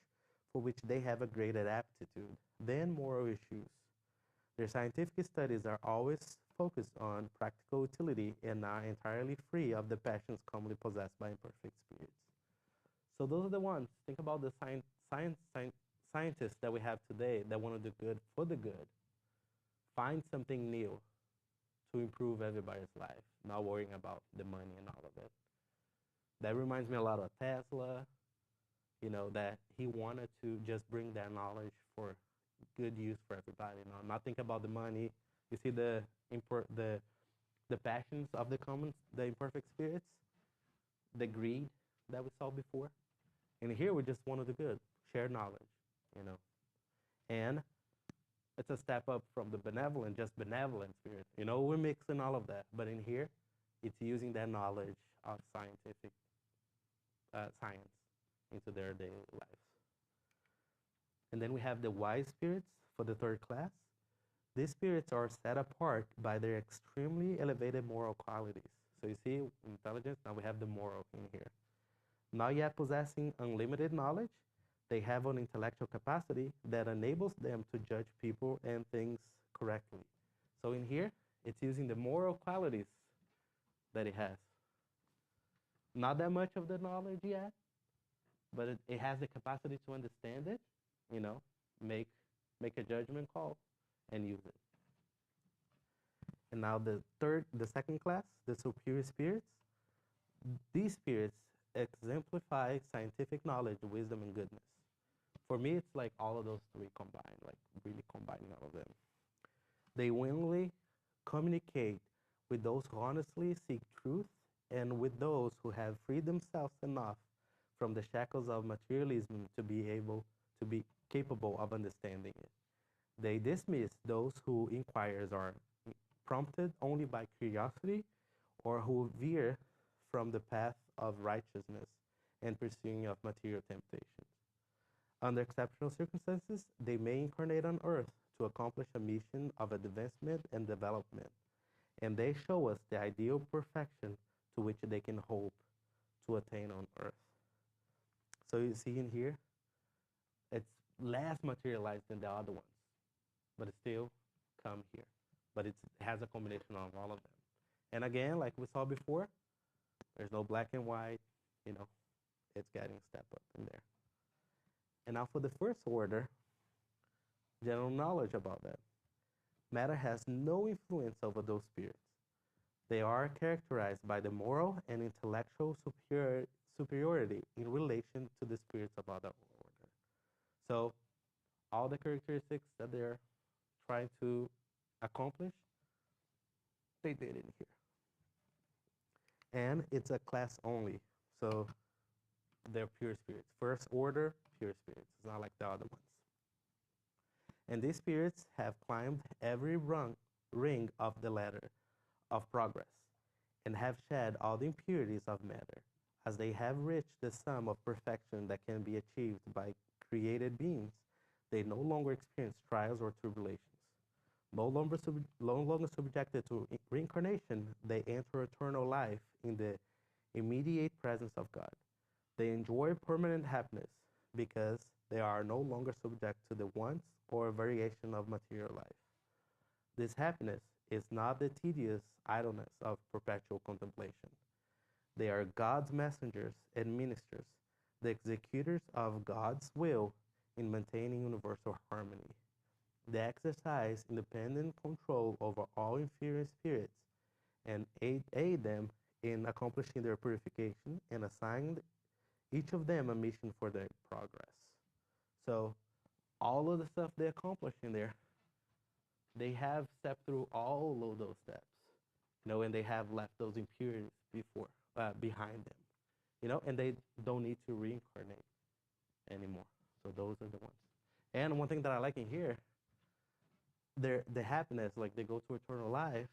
for which they have a greater aptitude than moral issues. Their scientific studies are always focused on practical utility and are entirely free of the passions commonly possessed by imperfect spirits. So those are the ones. Think about the scientists that we have today that want to do good for the good. Find something new to improve everybody's life, not worrying about the money and all of it. That reminds me a lot of Tesla, that he wanted to just bring that knowledge for good use for everybody, not think about the money. You see the passions of the imperfect spirits, the greed that we saw before. And here we just wanted the good, share knowledge, And it's a step up from the benevolent spirit. We're mixing all of that. But in here, it's using that knowledge of scientific science into their daily lives. And then we have the wise spirits for the third class. These spirits are set apart by their extremely elevated moral qualities. So you see intelligence, now we have the moral in here. Not yet possessing unlimited knowledge, they have an intellectual capacity that enables them to judge people and things correctly. So in here, it's using the moral qualities that it has. Not that much of the knowledge yet, but it has the capacity to understand it, make a judgment call and use it. And now the second class, the superior spirits. These spirits exemplify scientific knowledge, wisdom, and goodness. For me, it's like all of those three combined, like really combining all of them. They willingly communicate with those who honestly seek truth and with those who have freed themselves enough from the shackles of materialism to be capable of understanding it. They dismiss those who inquires are prompted only by curiosity or who veer from the path of righteousness and pursuing of material temptations. Under exceptional circumstances, they may incarnate on earth to accomplish a mission of advancement and development, and they show us the ideal perfection to which they can hope to attain on earth. So you see in here, it's less materialized than the other ones, but it still come here. But it has a combination of all of them. And again, like we saw before, there's no black and white, it's getting a step up in there. And now for the first order, general knowledge about that. Matter has no influence over those spirits. They are characterized by the moral and intellectual superiority in relation to the spirits of other order. So all the characteristics that they're trying to accomplish, they did in here. And it's a class only. So they're pure spirits. First order, pure spirits. It's not like the other ones. And these spirits have climbed every ring of the ladder of progress and have shed all the impurities of matter, as they have reached the sum of perfection that can be achieved by created beings. They no longer experience trials or tribulations. No longer subjected to reincarnation, they enter eternal life in the immediate presence of God. They enjoy permanent happiness because they are no longer subject to the wants or variation of material life. This happiness is not the tedious idleness of perpetual contemplation. They are God's messengers and ministers, the executors of God's will in maintaining universal harmony. They exercise independent control over all inferior spirits and aid them in accomplishing their purification and assign each of them a mission for their progress. So all of the stuff they accomplish in there, they have stepped through all of those steps, and they have left those impurities behind them, and they don't need to reincarnate anymore. So those are the ones. And one thing that I like in here, the happiness, like they go to eternal life,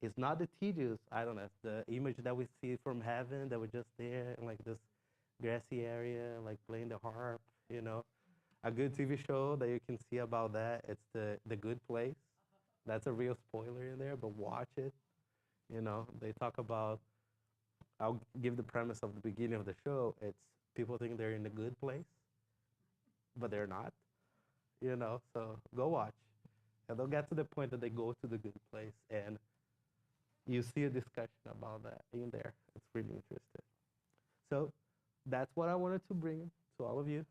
is not the tedious idleness, the image that we see from heaven that we're just there in like this grassy area, like playing the harp, A good TV show that you can see about that, it's the Good Place. That's a real spoiler in there, but watch it. They talk about, I'll give the premise of the beginning of the show. It's people think they're in the good place. but they're not, you know. So go watch, and they'll get to the point that they go to the good place, and you see a discussion about that in there. It's really interesting. So that's what I wanted to bring to all of you.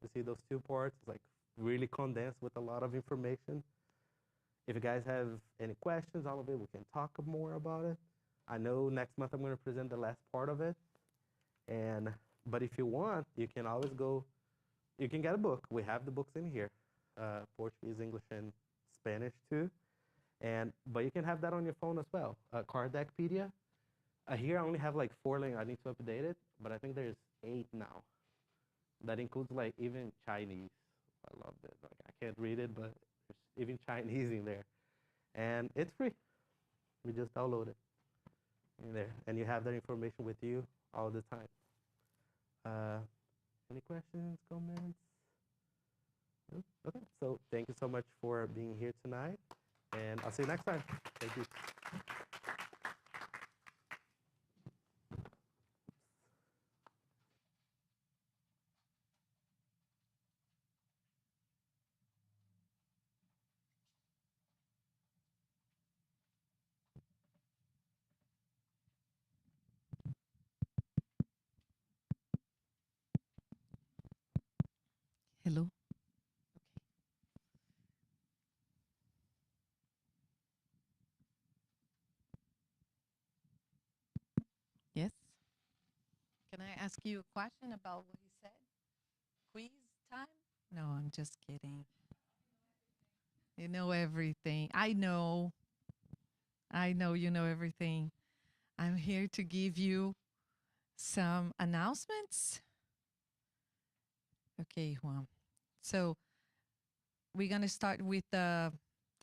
To see those two parts, like really condensed with a lot of information. If you guys have any questions, all of it, we can talk more about it. I know next month I'm going to present the last part of it. But if you want, you can always go, you can get a book. We have the books in here, Portuguese, English, and Spanish too. But you can have that on your phone as well. Kardecpedia. Here I only have like 4 links. I need to update it, but I think there's 8 now. That includes like even Chinese. I love this. Like I can't read it, but there's even Chinese in there, and it's free. We just download it in there, and you have that information with you all the time. Any questions, comments? No? Okay. So thank you so much for being here tonight, and I'll see you next time. Thank you. Hello. Yes. Can I ask you a question about what he said? Quiz time? No, I'm just kidding. You know everything. I know. I know you know everything. I'm here to give you some announcements. Okay, Juan. So we're going to start with the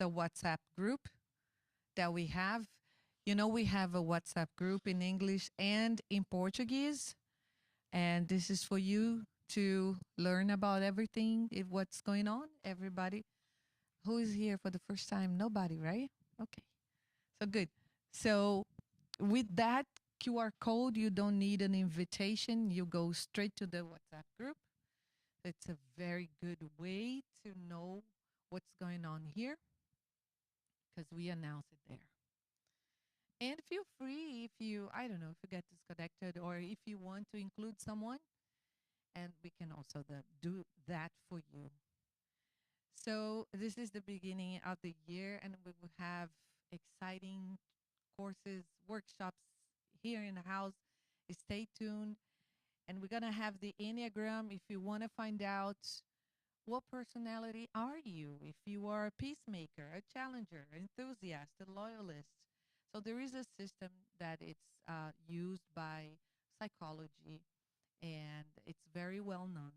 WhatsApp group that we have. You know, we have a WhatsApp group in English and in Portuguese. And this is for you to learn about everything, what's going on. Everybody who is here for the first time? Nobody, right? Okay. So good. So with that QR code, you don't need an invitation. You go straight to the WhatsApp group. It's a very good way to know what's going on here because we announce it there. And feel free if you, I don't know, if you get disconnected or if you want to include someone, and we can also do that for you. So this is the beginning of the year, and we will have exciting courses, workshops here in the house. Stay tuned. And we're going to have the Enneagram if you want to find out what personality are you, if you are a peacemaker, a challenger, enthusiast, a loyalist. So there is a system that it's used by psychology, and it's very well known,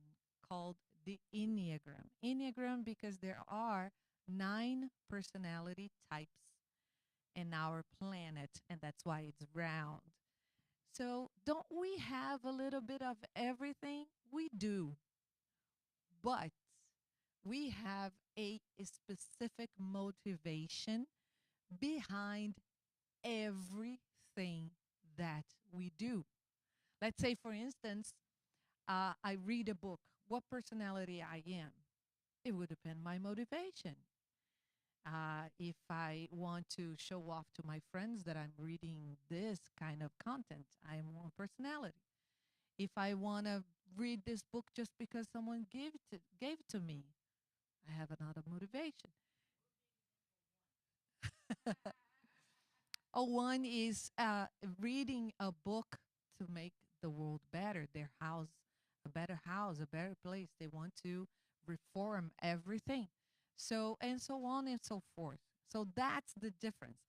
called the Enneagram. Enneagram because there are 9 personality types in our planet, and that's why it's round. So don't we have a little bit of everything? We do. But we have a specific motivation behind everything that we do. Let's say, for instance, I read a book. What personality I am? It would depend my motivation. If I want to show off to my friends that I'm reading this kind of content, I am one personality. If I want to read this book just because someone gave it to me, I have another motivation. One is reading a book to make the world better, their house, a better place. They want to reform everything. So, and so on and so forth. So that's the difference.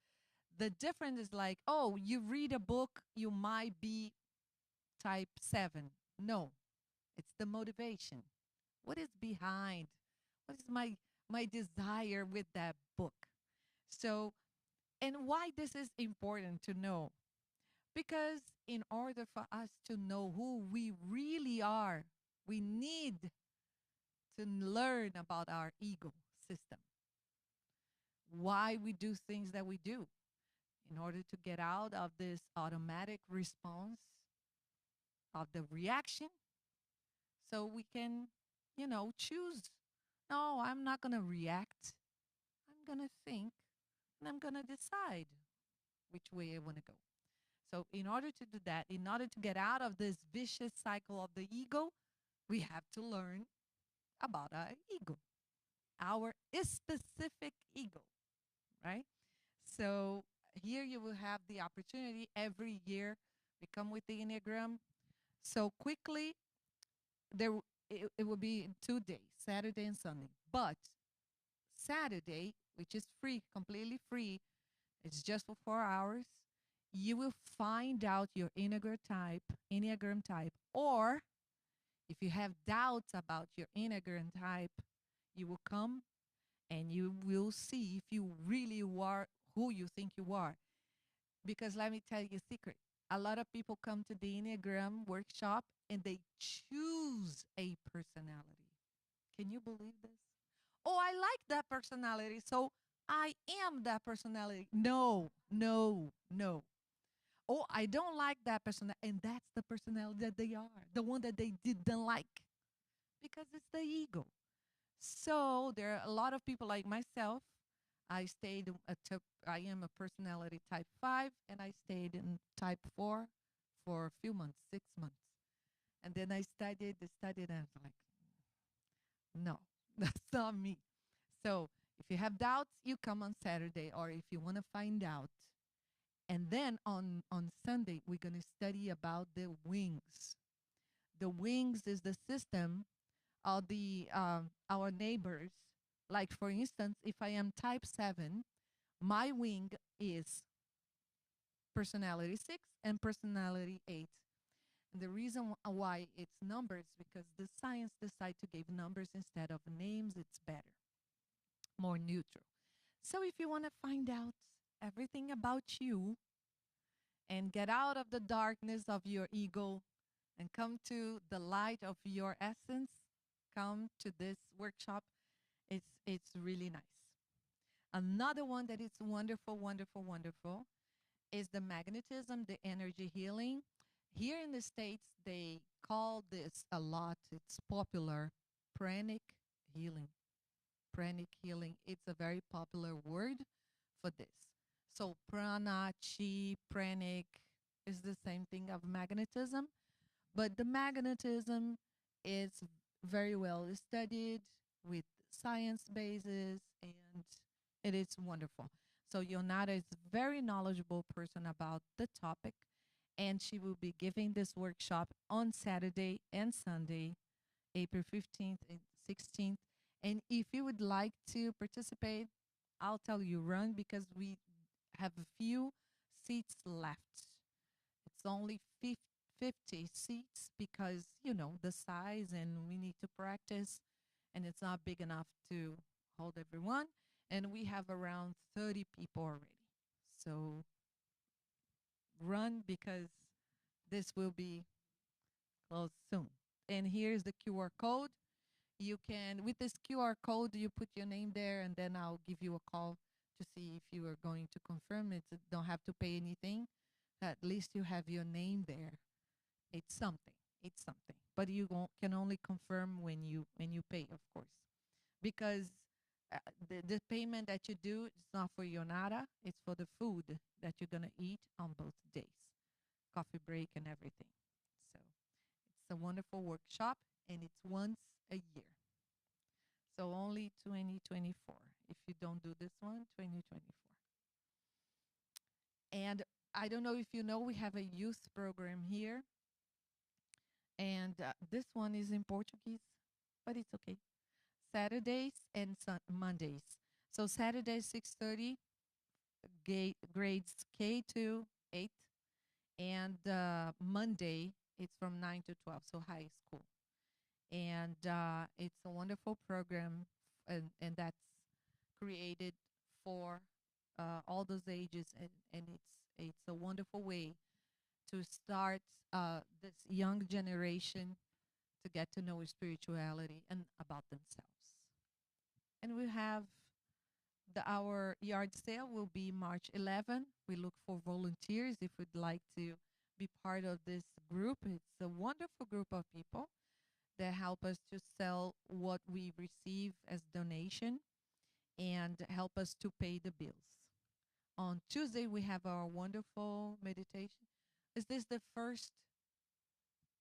The difference is like, oh, you read a book, you might be type 7. No, it's the motivation. What is behind? What is my desire with that book? So, and why this is important to know? Because in order for us to know who we really are, we need to learn about our ego system. Why we do things that we do. In order to get out of this automatic response of the reaction, so we can, choose. No, I'm not going to react. I'm going to think and I'm going to decide which way I want to go. So, in order to do that, in order to get out of this vicious cycle of the ego, we have to learn about our ego, our specific ego, right? So, here you will have the opportunity every year. We come with the Enneagram. So, quickly, it will be in 2 days, Saturday and Sunday. But Saturday, which is free, completely free, it's just for 4 hours. You will find out your Enneagram type, or if you have doubts about your Enneagram type, you will come and you will see if you really are who you think you are. Because let me tell you a secret. A lot of people come to the Enneagram workshop and they choose a personality. Can you believe this? Oh, I like that personality, so I am that personality. No, no, no. Oh, I don't like that person, and that's the personality that they are, the one that they didn't like, because it's the ego. So there are a lot of people like myself. I am a personality type 5, and I stayed in type 4 for a few months, 6 months. And then I studied, and I was like, no, that's not me. So if you have doubts, you come on Saturday, or if you want to find out. And then on Sunday, we're going to study about the wings. The wings is the system of our neighbors. Like, for instance, if I am type 7, my wing is personality 6 and personality 8. And the reason why it's numbers, because the science decide to give numbers instead of names. It's better, more neutral. So if you want to find out everything about you and get out of the darkness of your ego and come to the light of your essence, come to this workshop. It's really nice. Another one that is wonderful, wonderful, wonderful is the magnetism, the energy healing. Here in the States, they call this a lot. It's popular, pranic healing. Pranic healing, it's a very popular word for this. So prana, chi, pranic is the same thing of magnetism, but the magnetism is very well studied with science basis, and it is wonderful. So Yonata is a very knowledgeable person about the topic, and she will be giving this workshop on Saturday and Sunday, April 15th and 16th. And if you would like to participate, I'll tell you, run, because we have a few seats left. It's only 50 seats because, the size, and we need to practice, and it's not big enough to hold everyone. And we have around 30 people already. So run, because this will be closed soon. And here's the QR code. You can, with this QR code, you put your name there, and then I'll give you a call to see if you are going to confirm it. Don't have to pay anything. At least you have your name there. It's something. It's something. But you can only confirm when you pay, of course, because the payment that you do is not for Yonata. It's for the food that you're gonna eat on both days, coffee break and everything. So it's a wonderful workshop, and it's once a year. So only 2024. If you don't do this one, 2024. And I don't know if you know, we have a youth program here. And this one is in Portuguese, but it's okay. Saturdays and Mondays. So Saturday 6:30, grades K to 8, and Monday it's from 9 to 12, so high school. And it's a wonderful program, and that's created for all those ages, and it's a wonderful way to start this young generation to get to know spirituality and about themselves. And we have our yard sale will be March 11. We look for volunteers if you'd like to be part of this group. It's a wonderful group of people that help us to sell what we receive as donation and help us to pay the bills. On Tuesday, we have our wonderful meditation. Is this the first?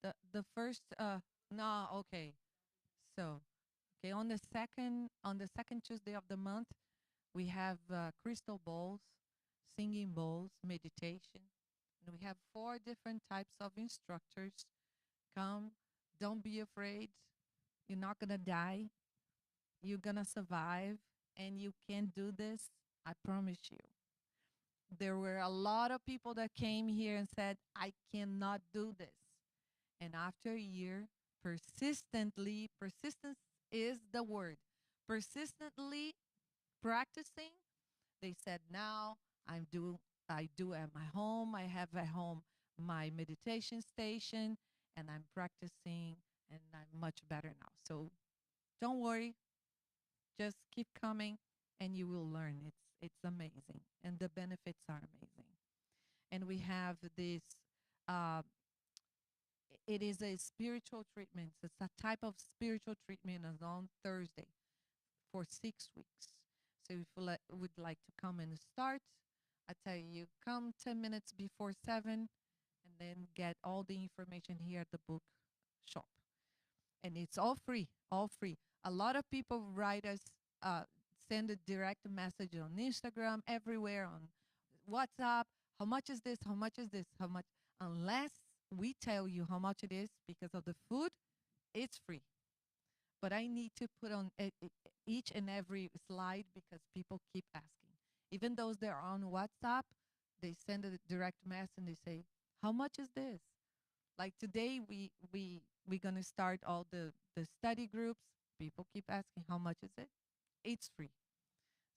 The first? No, okay. So, okay, on the second Tuesday of the month, we have crystal bowls, singing bowls, meditation, and we have 4 different types of instructors. Come, don't be afraid. You're not gonna die. You're gonna survive, and you can do this. I promise you. There were a lot of people that came here and said, I cannot do this. And after a year, persistence is the word. Persistently practicing, they said, now I do at my home. I have at home my meditation station, and I'm practicing, and I'm much better now. So don't worry, just keep coming, and you will learn. It's amazing, and the benefits are amazing. And we have this. Uh, it is a spiritual treatment. It's a type of spiritual treatment on Thursday for 6 weeks. So if you would like to come and start, I tell you, come 10 minutes before 7 and then get all the information here at the book shop. And it's all free, all free. A lot of people write us, send a direct message on Instagram, everywhere, on WhatsApp. How much is this? How much is this? How much? Unless we tell you how much it is because of the food, it's free. But I need to put on each and every slide because people keep asking. Even those that are on WhatsApp, they send a direct message and they say, how much is this? Like today, we're going to start all the study groups. People keep asking, how much is it? It's free.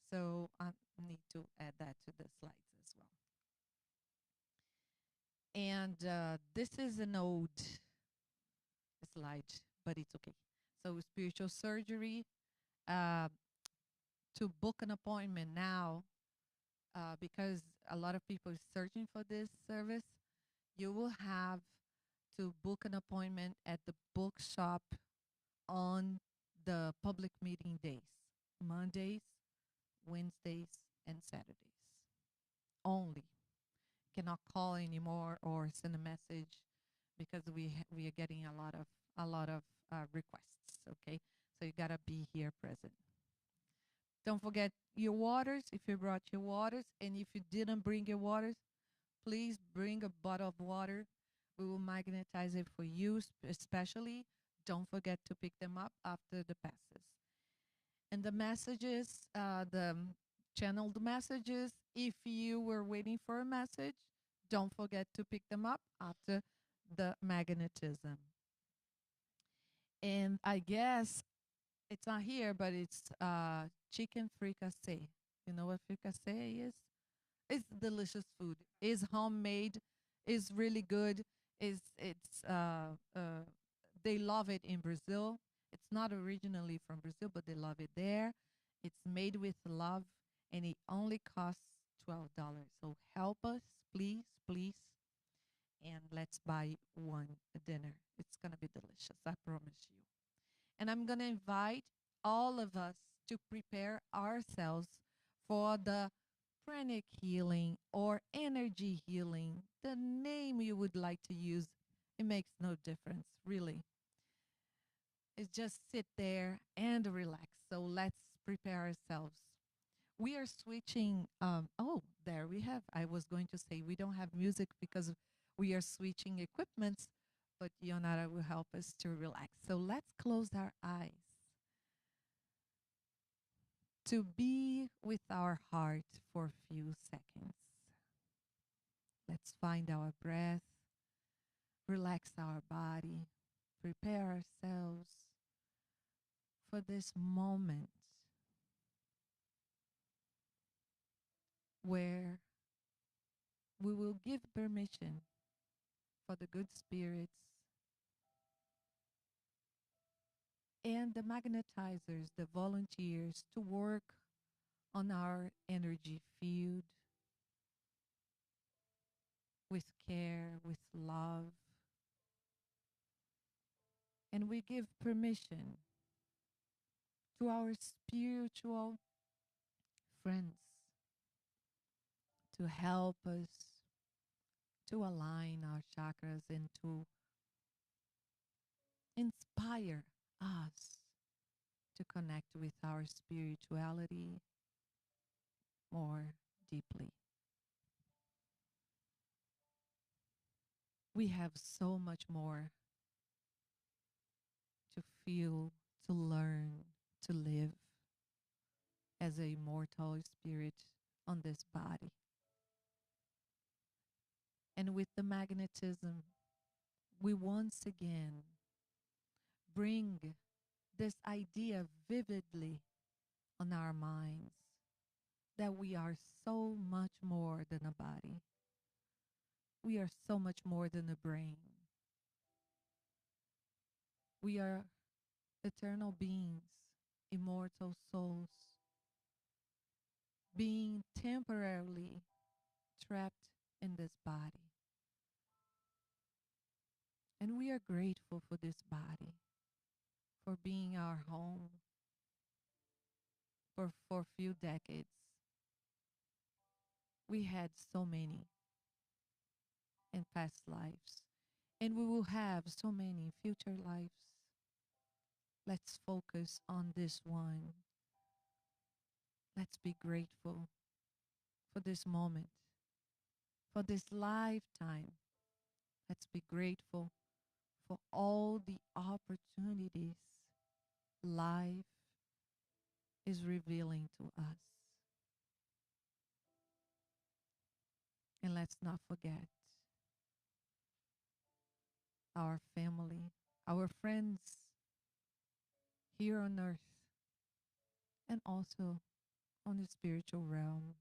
So I need to add that to the slides as well. And this is an old slide, but it's okay. So spiritual surgery, to book an appointment now, because a lot of people are searching for this service, you will have to book an appointment at the bookshop on the public meeting days, Mondays, Wednesdays, and Saturdays only. Cannot call anymore or send a message because we are getting a lot of requests. Okay, so you gotta be here present. Don't forget your waters if you brought your waters, and if you didn't bring your waters, please bring a bottle of water. We will magnetize it for you, especially. Don't forget to pick them up after the passes. And the messages, the channeled messages, if you were waiting for a message, don't forget to pick them up after the magnetism. And I guess it's not here, but it's chicken fricassee. You know what fricassee is? It's delicious food. It's homemade. It's really good. They love it in Brazil. It's not originally from Brazil, but they love it there. It's made with love, and it only costs $12. So help us, please, please, and let's buy one dinner. It's gonna be delicious, I promise you. And I'm gonna invite all of us to prepare ourselves for the pranic healing or energy healing, the name you would like to use. It makes no difference, really. It's just sit there and relax. So let's prepare ourselves. We are switching. Oh, there we have. I was going to say we don't have music because we are switching equipments, but Yonara will help us to relax. So let's close our eyes to be with our heart for a few seconds. Let's find our breath, relax our body, prepare ourselves for this moment where we will give permission for the good spirits and the magnetizers, the volunteers, to work on our energy field with care, with love. And we're we give permission to our spiritual friends to help us to align our chakras and to inspire us to connect with our spirituality more deeply. We have so much more to feel, to learn, to live as a mortal spirit on this body. And with the magnetism, we once again bring this idea vividly on our minds that we are so much more than a body. We are so much more than a brain. We are eternal beings, immortal souls, being temporarily trapped in this body. And we are grateful for this body, for being our home for a few decades. We had so many in past lives, and we will have so many in future lives. Let's focus on this one. Let's be grateful for this moment, for this lifetime. Let's be grateful for all the opportunities life is revealing to us. And let's not forget our family, our friends here on earth, and also on the spiritual realm.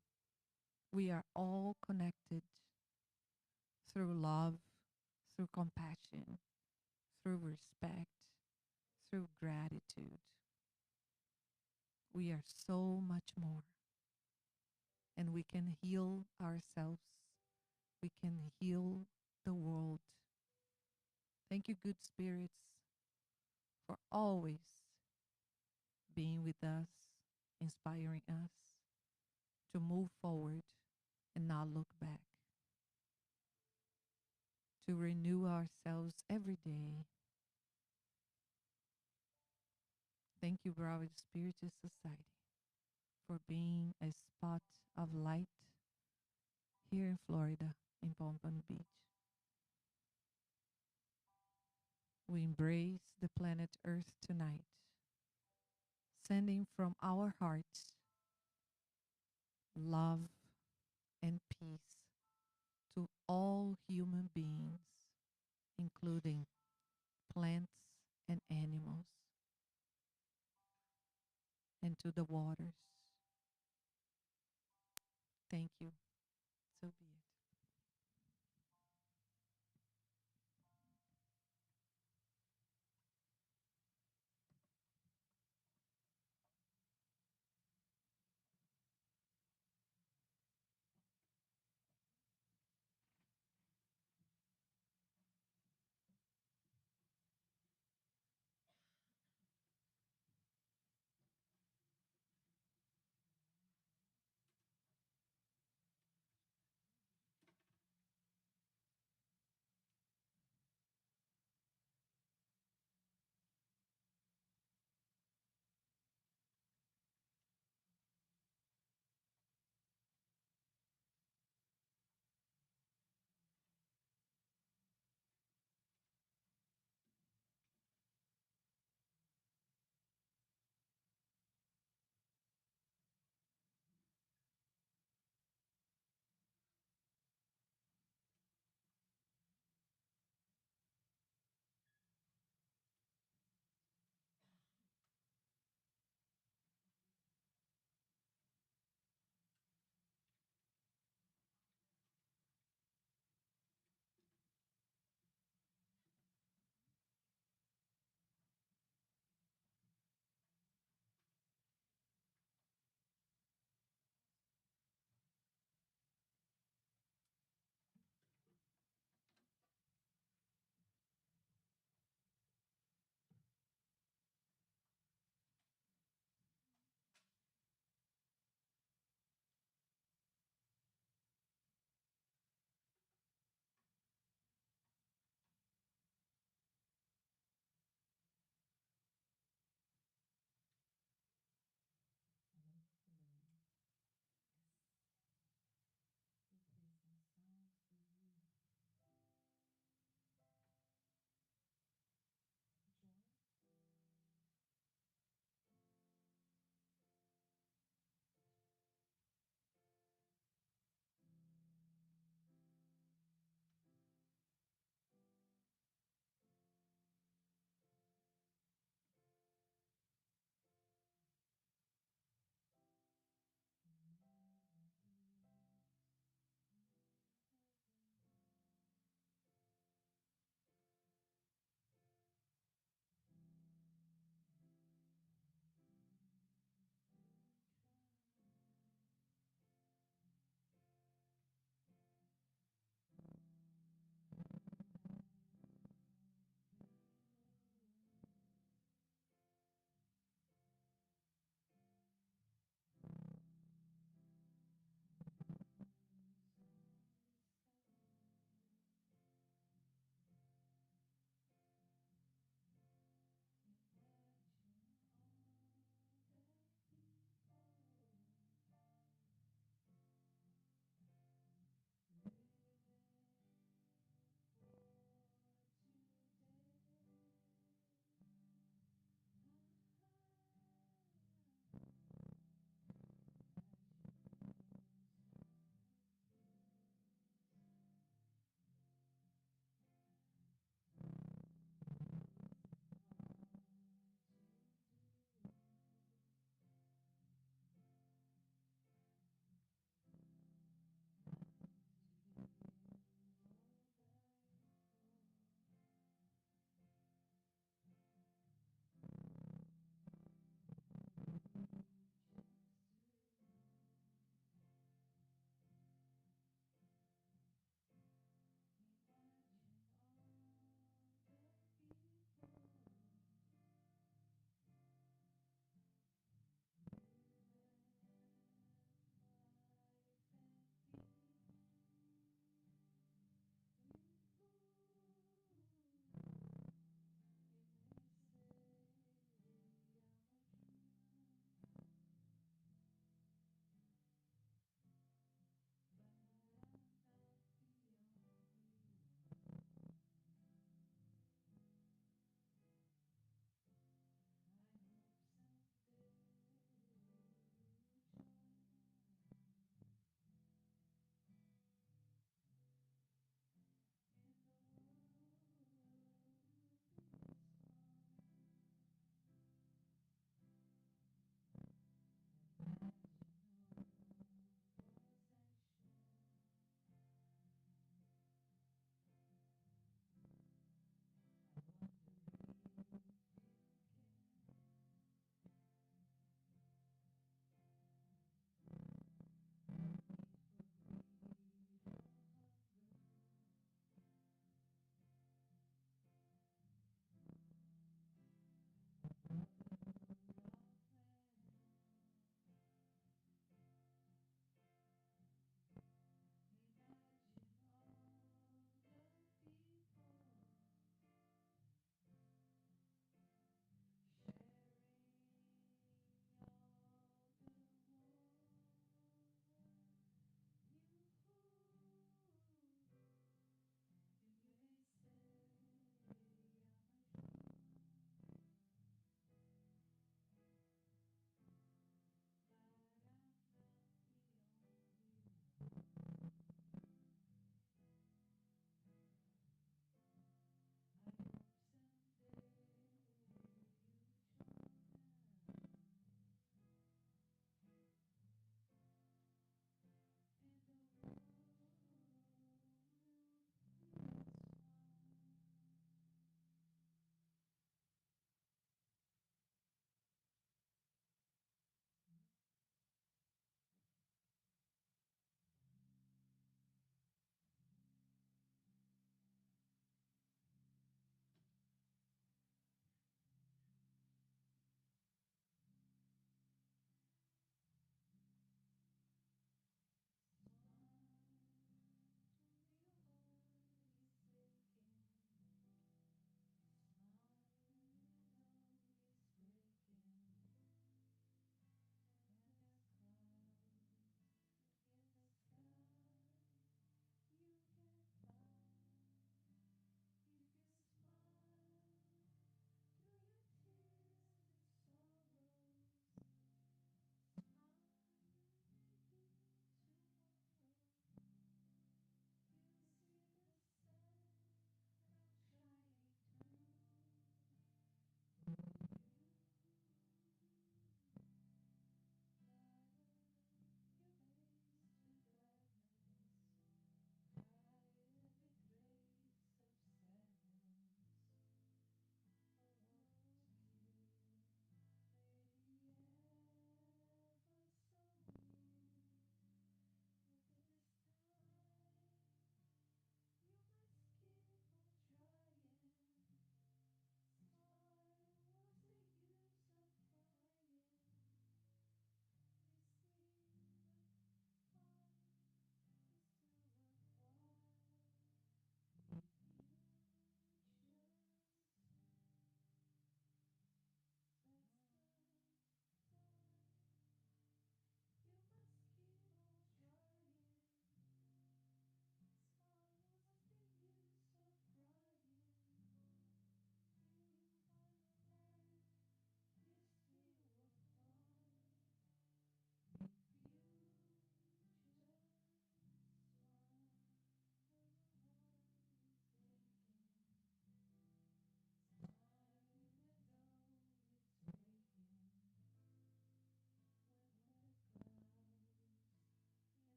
We are all connected through love, through compassion, through respect, through gratitude. We are so much more. And we can heal ourselves. We can heal the world. Thank you, good spirits, for always being with us, inspiring us to move forward and not look back, to renew ourselves every day. Thank you, Broward Spiritist Society, for being a spot of light here in Florida, in Pompano Beach. We embrace the planet Earth tonight, sending from our hearts love and peace to all human beings, including plants and animals, and to the waters. Thank you.